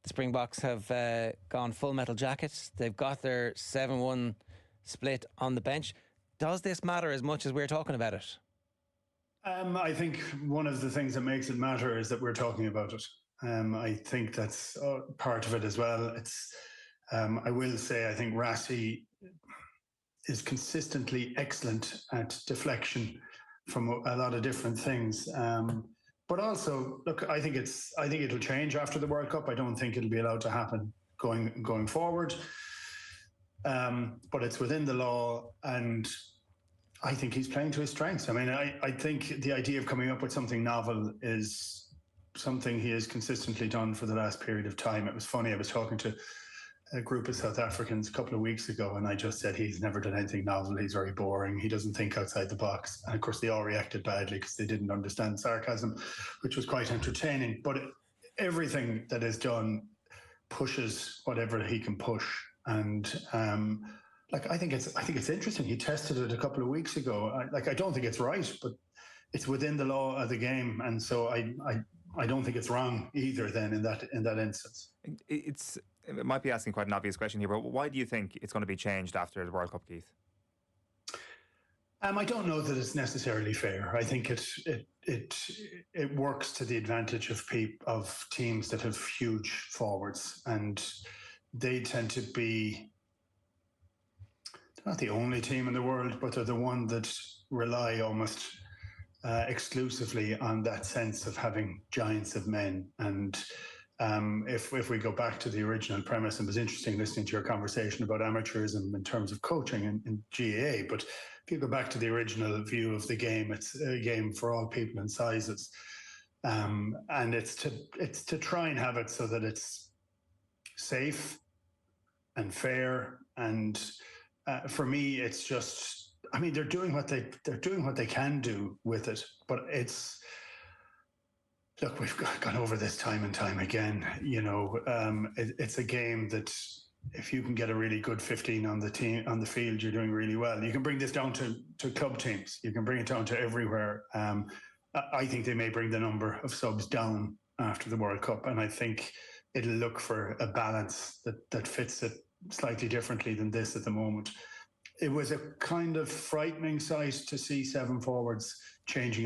The Springboks have gone full metal jacket. They've got their 7-1 split on the bench. Does this matter as much as we're talking about it? I think one of the things that makes it matter is that we're talking about it. I think that's part of it as well. I will say, I think Rassie is consistently excellent at deflection from a lot of different things. But also, look, I think it'll change after the World Cup. I don't think it'll be allowed to happen going forward. But it's within the law, and I think he's playing to his strengths. I mean, I think the idea of coming up with something novel is something he has consistently done for the last period of time. It was funny, I was talking to a group of South Africans a couple of weeks ago, and I just said he's never done anything novel. He's very boring. He doesn't think outside the box. And of course, they all reacted badly because they didn't understand sarcasm, which was quite entertaining. But everything that is done pushes whatever he can push. And I think it's interesting. He tested it a couple of weeks ago. I don't think it's right, but it's within the law of the game, and so I don't think it's wrong either. Then in that instance, it might be asking quite an obvious question here, but why do you think it's going to be changed after the World Cup, Keith? I don't know that it's necessarily fair. I think it works to the advantage of teams that have huge forwards, and they tend to be not the only team in the world, but they're the one that rely almost exclusively on that sense of having giants of men. And if we go back to the original premise, and it was interesting listening to your conversation about amateurism in terms of coaching in GAA, but if you go back to the original view of the game, it's a game for all people and sizes. And it's to try and have it so that it's safe and fair. And for me, it's just, I mean, they're doing what they can do with it, but look, we've gone over this time and time again. You know, it's a game that if you can get a really good 15 on the field, you're doing really well. You can bring this down to club teams. You can bring it down to everywhere. I think they may bring the number of subs down after the World Cup, and I think it'll look for a balance that fits it slightly differently than this at the moment. It was a kind of frightening sight to see 7 forwards changing